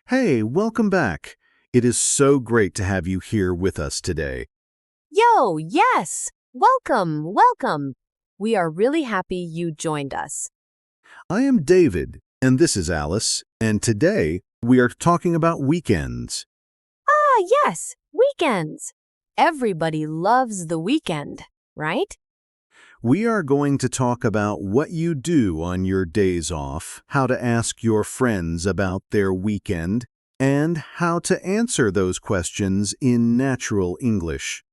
Hey, welcome back. It is so great to have you here with us today. Yo, yes! Welcome, welcome! We are really happy you joined us. I am David, and this is Alice, and today we are talking about weekends. Ah, yes, weekends. Everybody loves the weekend, right? We are going to talk about what you do on your days off, how to ask your friends about their weekend, and how to answer those questions in natural English.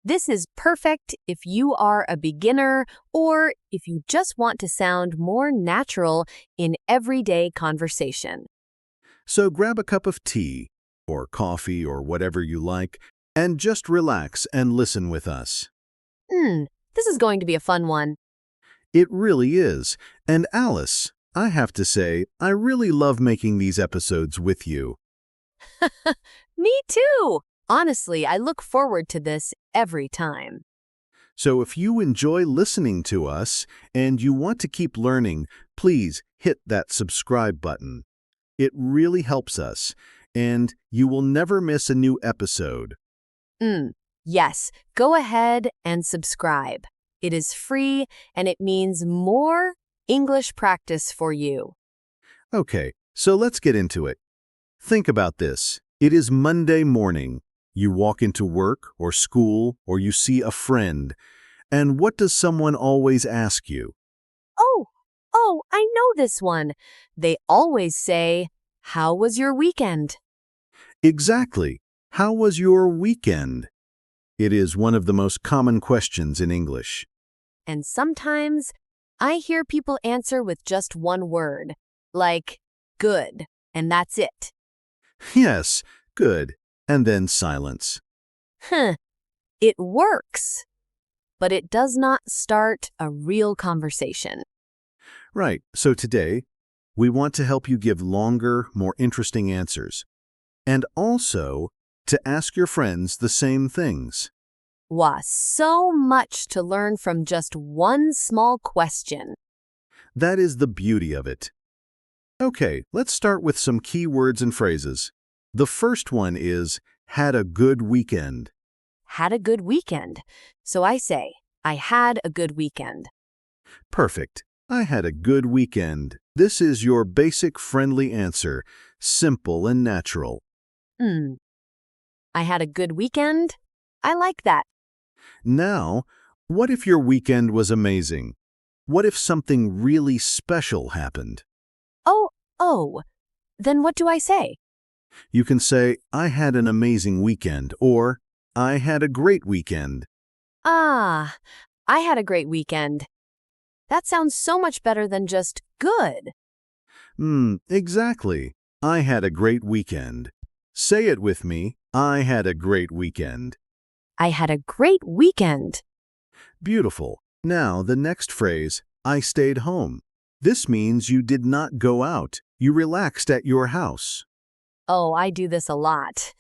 This is perfect if you are a beginner or if you just want to sound more natural in everyday conversation. So grab a cup of tea, or coffee, or whatever you like, and just relax and listen with us. This is going to be a fun one. It really is. And Alice, I have to say, I really love making these episodes with you. Me too! Honestly, I look forward to this every time. So if you enjoy listening to us and you want to keep learning, please hit that subscribe button. It really helps us, and you will never miss a new episode. Yes, go ahead and subscribe. It is free and it means more English practice for you. Okay, so let's get into it. Think about this. It is Monday morning. You walk into work or school or you see a friend. And what does someone always ask you? Oh, I know this one. They always say, "How was your weekend?" Exactly. How was your weekend? It is one of the most common questions in English. And sometimes I hear people answer with just one word, like good, and that's it. Yes, good. And then silence. Huh, it works, but it does not start a real conversation. Right, so today, we want to help you give longer, more interesting answers. And also to ask your friends the same things. Wow, so much to learn from just one small question. That is the beauty of it. Okay, let's start with some key words and phrases. The first one is, had a good weekend. Had a good weekend. So I say, I had a good weekend. Perfect. I had a good weekend. This is your basic friendly answer, simple and natural. Hmm, I had a good weekend. I like that. Now, what if your weekend was amazing? What if something really special happened? Oh, then what do I say? You can say, I had an amazing weekend, or I had a great weekend. Ah, I had a great weekend. That sounds so much better than just good. Exactly. I had a great weekend. Say it with me. I had a great weekend. I had a great weekend. Beautiful. Now, the next phrase, I stayed home. This means you did not go out. You relaxed at your house. Oh, I do this a lot.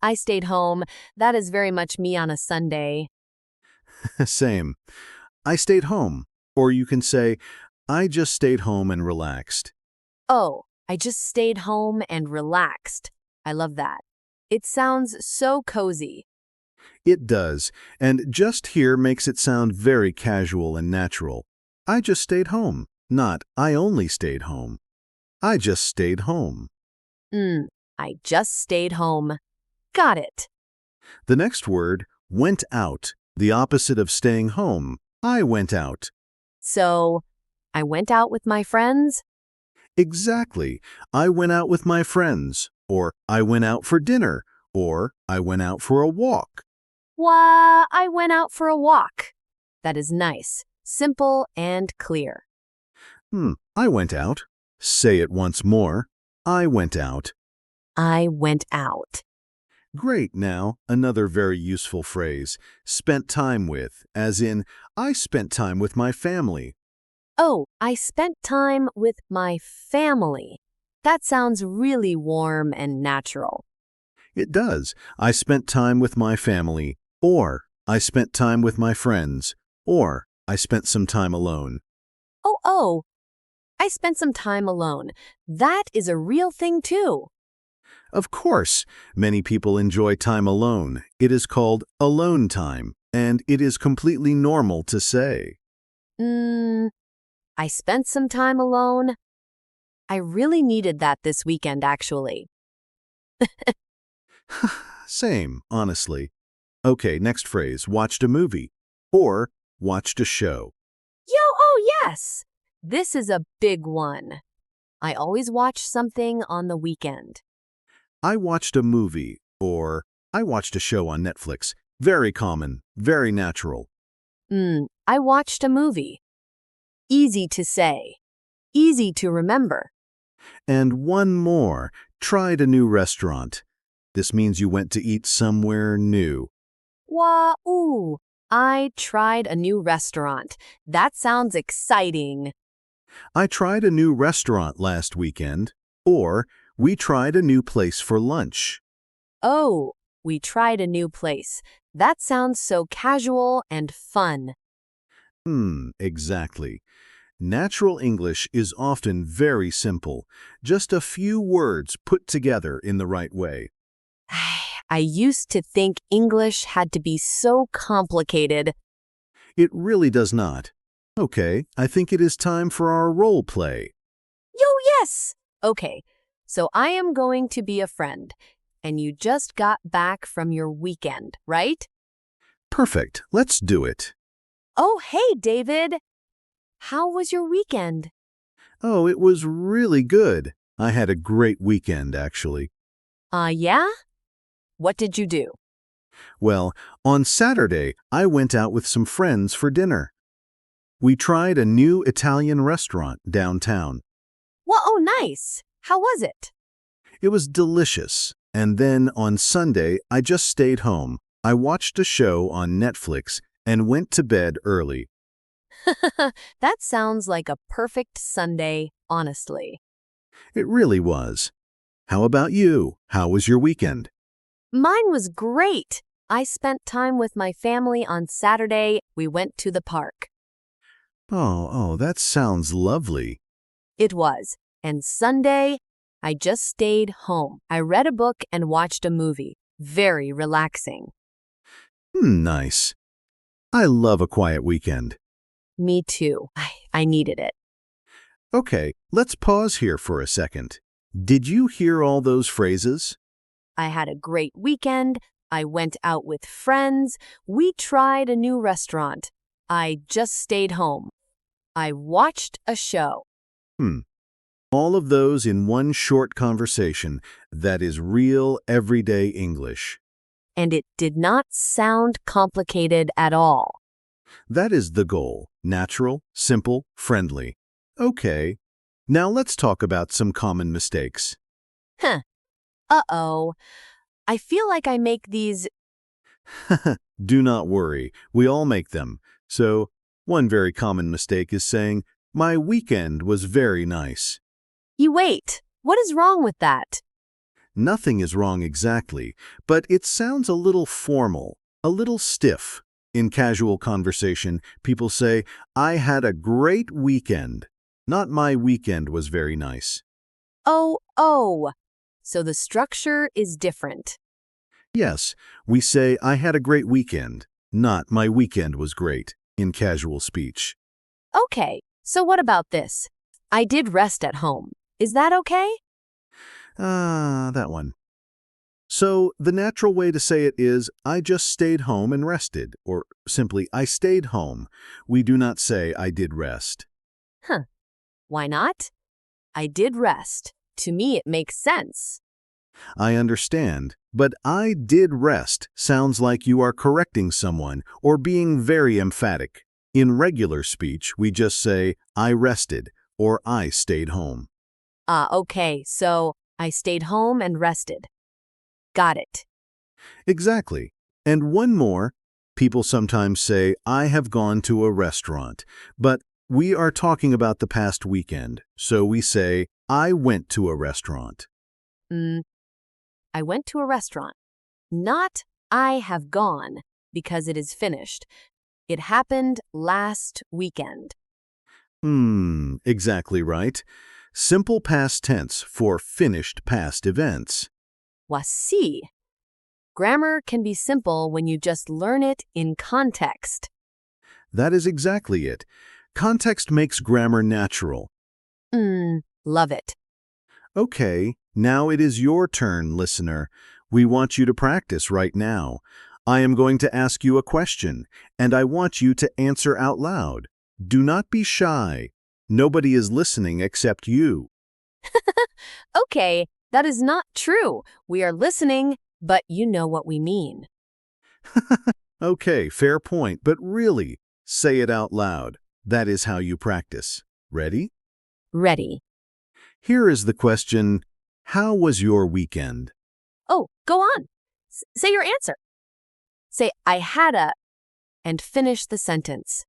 I stayed home. That is very much me on a Sunday. Same. I stayed home. Or you can say, I just stayed home and relaxed. Oh, I just stayed home and relaxed. I love that. It sounds so cozy. It does, and just here makes it sound very casual and natural. I just stayed home, not I only stayed home. I just stayed home. I just stayed home. Got it. The next word, went out, the opposite of staying home. I went out. So, I went out with my friends. Exactly. I went out with my friends, or I went out for dinner, or I went out for a walk. Wah, I went out for a walk. That is nice, simple, and clear. I went out. Say it once more. I went out. I went out. Great. Now, another very useful phrase, spent time with, as in, I spent time with my family. Oh, I spent time with my family. That sounds really warm and natural. It does. I spent time with my family, or I spent time with my friends, or I spent some time alone. Oh, I spent some time alone. That is a real thing too. Of course, many people enjoy time alone. It is called alone time, and it is completely normal to say. Mm, I spent some time alone. I really needed that this weekend, actually. Same, honestly. Okay, next phrase, watched a movie or watched a show. Yes! This is a big one. I always watch something on the weekend. I watched a movie or I watched a show on Netflix. Very common, very natural. I watched a movie. Easy to say. Easy to remember. And one more, tried a new restaurant. This means you went to eat somewhere new. Wow, I tried a new restaurant. That sounds exciting. I tried a new restaurant last weekend, or we tried a new place for lunch. Oh, we tried a new place. That sounds so casual and fun. Exactly. Natural English is often very simple, just a few words put together in the right way. I used to think English had to be so complicated. It really does not. Okay, I think it is time for our role play. Yo, yes! Okay, so I am going to be a friend, and you just got back from your weekend, right? Perfect, let's do it. Oh, hey, David! How was your weekend? Oh, it was really good. I had a great weekend, actually. Yeah? What did you do? Well, on Saturday, I went out with some friends for dinner. We tried a new Italian restaurant downtown. Well, oh, nice. How was it? It was delicious. And then on Sunday, I just stayed home. I watched a show on Netflix and went to bed early. That sounds like a perfect Sunday, honestly. It really was. How about you? How was your weekend? Mine was great. I spent time with my family on Saturday. We went to the park. Oh, that sounds lovely. It was. And Sunday, I just stayed home. I read a book and watched a movie. Very relaxing. Nice. I love a quiet weekend. Me too. I needed it. Okay, let's pause here for a second. Did you hear all those phrases? I had a great weekend. I went out with friends. We tried a new restaurant. I just stayed home. I watched a show. Hmm. All of those in one short conversation. That is real, everyday English. And it did not sound complicated at all. That is the goal. Natural, simple, friendly. Okay. Now let's talk about some common mistakes. Huh. Uh-oh. I feel like I make these. Do not worry. We all make them. So, one very common mistake is saying, "My weekend was very nice." You wait. What is wrong with that? Nothing is wrong exactly, but it sounds a little formal, a little stiff. In casual conversation, people say, "I had a great weekend." Not "my weekend was very nice." Oh. So the structure is different. Yes, we say, "I had a great weekend," not "my weekend was great," in casual speech. Okay, so what about this? I did rest at home. Is that okay? That one. So, the natural way to say it is, "I just stayed home and rested," or simply, "I stayed home." We do not say, "I did rest." Huh. Why not? I did rest. To me, it makes sense. I understand, but "I did rest" sounds like you are correcting someone or being very emphatic. In regular speech, we just say, "I rested," or "I stayed home." Okay, so I stayed home and rested. Got it. Exactly. And one more, people sometimes say, "I have gone to a restaurant," but we are talking about the past weekend, so we say, "I went to a restaurant." Mm, I went to a restaurant. Not I have gone, because it is finished. It happened last weekend. Exactly right. Simple past tense for finished past events. Voici. Grammar can be simple when you just learn it in context. That is exactly it. Context makes grammar natural. Love it. Okay, now it is your turn, listener. We want you to practice right now. I am going to ask you a question, and I want you to answer out loud. Do not be shy. Nobody is listening except you. Okay, that is not true. We are listening, but you know what we mean. Okay, fair point, but really, say it out loud. That is how you practice. Ready? Ready. Here is the question, how was your weekend? Oh, go on. Say your answer. Say, I had a, and finish the sentence.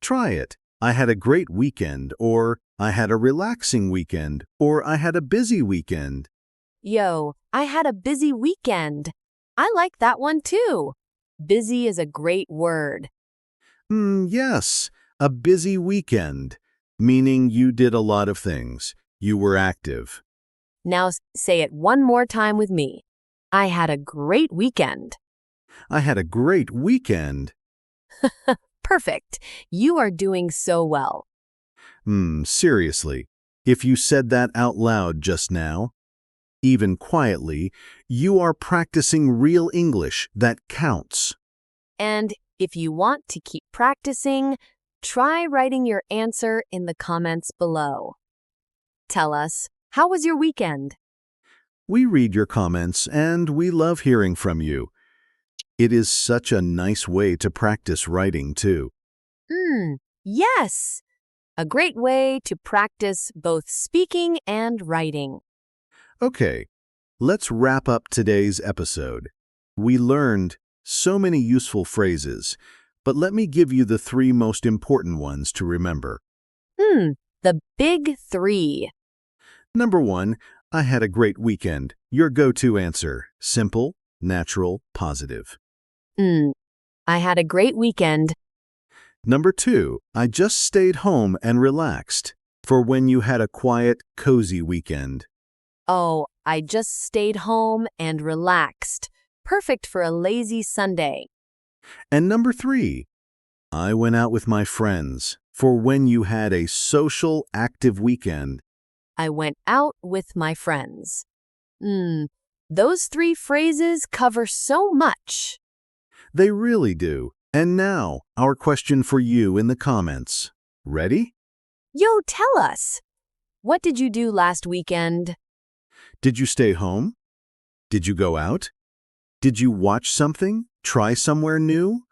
Try it. I had a great weekend, or I had a relaxing weekend, or I had a busy weekend. Yo, I had a busy weekend. I like that one too. Busy is a great word. Yes, a busy weekend, meaning you did a lot of things. You were active. Now say it one more time with me. I had a great weekend. I had a great weekend. Perfect. You are doing so well. Seriously, if you said that out loud just now, even quietly, you are practicing real English that counts. And if you want to keep practicing, try writing your answer in the comments below. Tell us, how was your weekend? We read your comments and we love hearing from you. It is such a nice way to practice writing, too. Yes. A great way to practice both speaking and writing. Okay, let's wrap up today's episode. We learned so many useful phrases, but let me give you the 3 most important ones to remember. The big 3. Number 1, I had a great weekend. Your go-to answer, simple, natural, positive. I had a great weekend. Number 2, I just stayed home and relaxed. For when you had a quiet, cozy weekend. Oh, I just stayed home and relaxed. Perfect for a lazy Sunday. And number 3, I went out with my friends. For when you had a social, active weekend. I went out with my friends. Those 3 phrases cover so much. They really do. And now, our question for you in the comments. Ready? Yo, tell us. What did you do last weekend? Did you stay home? Did you go out? Did you watch something, try somewhere new,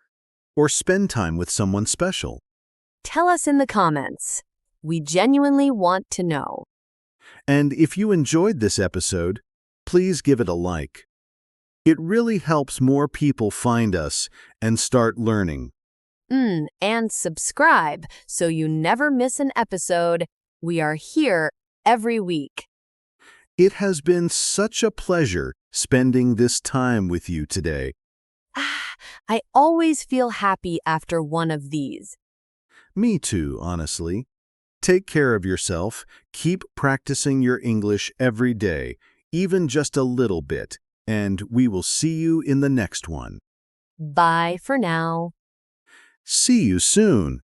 or spend time with someone special? Tell us in the comments. We genuinely want to know. And if you enjoyed this episode, please give it a like. It really helps more people find us and start learning. And subscribe so you never miss an episode. We are here every week. It has been such a pleasure spending this time with you today. I always feel happy after one of these. Me too, honestly. Take care of yourself. Keep practicing your English every day, even just a little bit, and we will see you in the next one. Bye for now. See you soon.